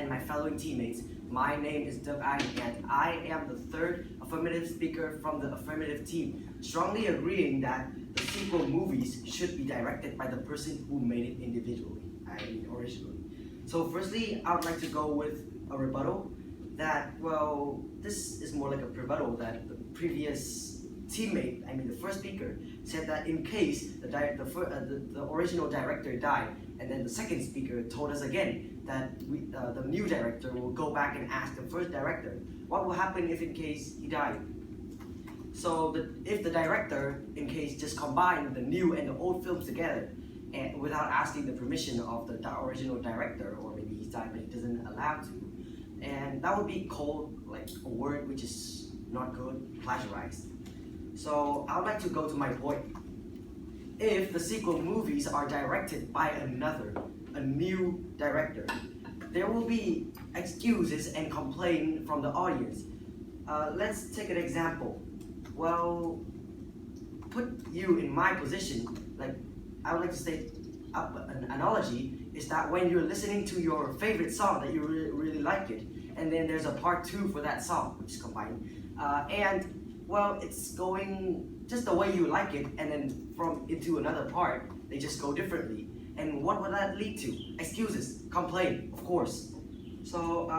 and my fellow teammates. My name is Doug Ai, and I am the third affirmative speaker from the affirmative team, strongly agreeing that the sequel movies should be directed by the person who made it individually, originally. So firstly, I would like to go with a rebuttal that, well, this is more like a rebuttal that the previous teammate, the first speaker, said that in case the original director died, and then the second speaker told us again that the new director will go back and ask the first director, what will happen if in case he died? So if the director, in case, just combined the new and the old films together, and without asking the permission of the original director, or maybe he's died but he doesn't allow to, and that would be called like a word which is not good, plagiarized. So I would like to go to my point. If the sequel movies are directed by a new director, there will be excuses and complaint from the audience. Let's take an example. Well, put you in my position. Like, I would like to state an analogy is that when you're listening to your favorite song that you really like it, and then there's a part 2 for that song, which is combined, and well, it's going just the way you like it, and then into another part, they just go differently. And what would that lead to? Excuses, complaint, of course. So,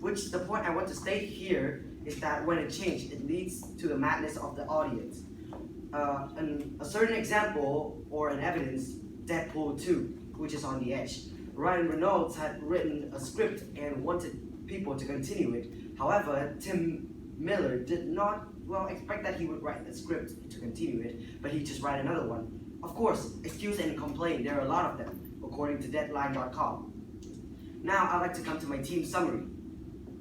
the point I want to state here is that when it changed, it leads to the madness of the audience. A certain example or an evidence, Deadpool 2, which is on the edge. Ryan Reynolds had written a script and wanted people to continue it. However, Tim Miller did not expect that he would write a script to continue it, but he just write another one. Of course, excuse and complain, there are a lot of them, according to Deadline.com. Now, I'd like to come to my team summary.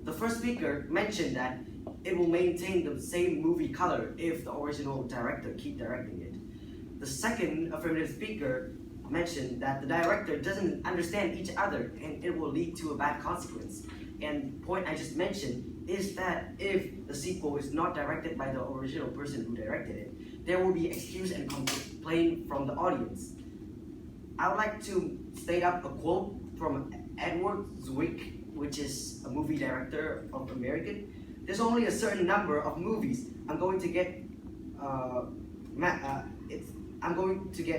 The first speaker mentioned that it will maintain the same movie color if the original director keep directing it. The second affirmative speaker mentioned that the director doesn't understand each other and it will lead to a bad consequence. And the point I just mentioned is that if the sequel is not directed by the original person who directed it, there will be excuse and complaint from the audience. I would like to state up a quote from Edward Zwick, which is a movie director of American. There's only a certain number of movies I'm going to get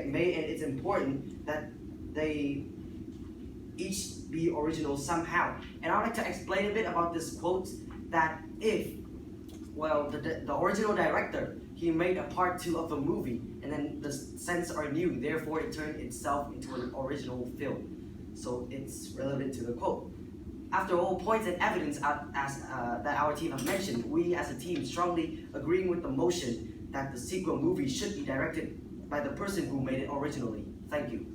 made, and it's important that they each be original somehow. And I'd like to explain a bit about this quote, that if, the original director, he made a part 2 of a movie, and then the sense are new, therefore it turned itself into an original film. So it's relevant to the quote. After all points and evidence that our team have mentioned, we as a team strongly agreeing with the motion that the sequel movie should be directed by the person who made it originally. Thank you.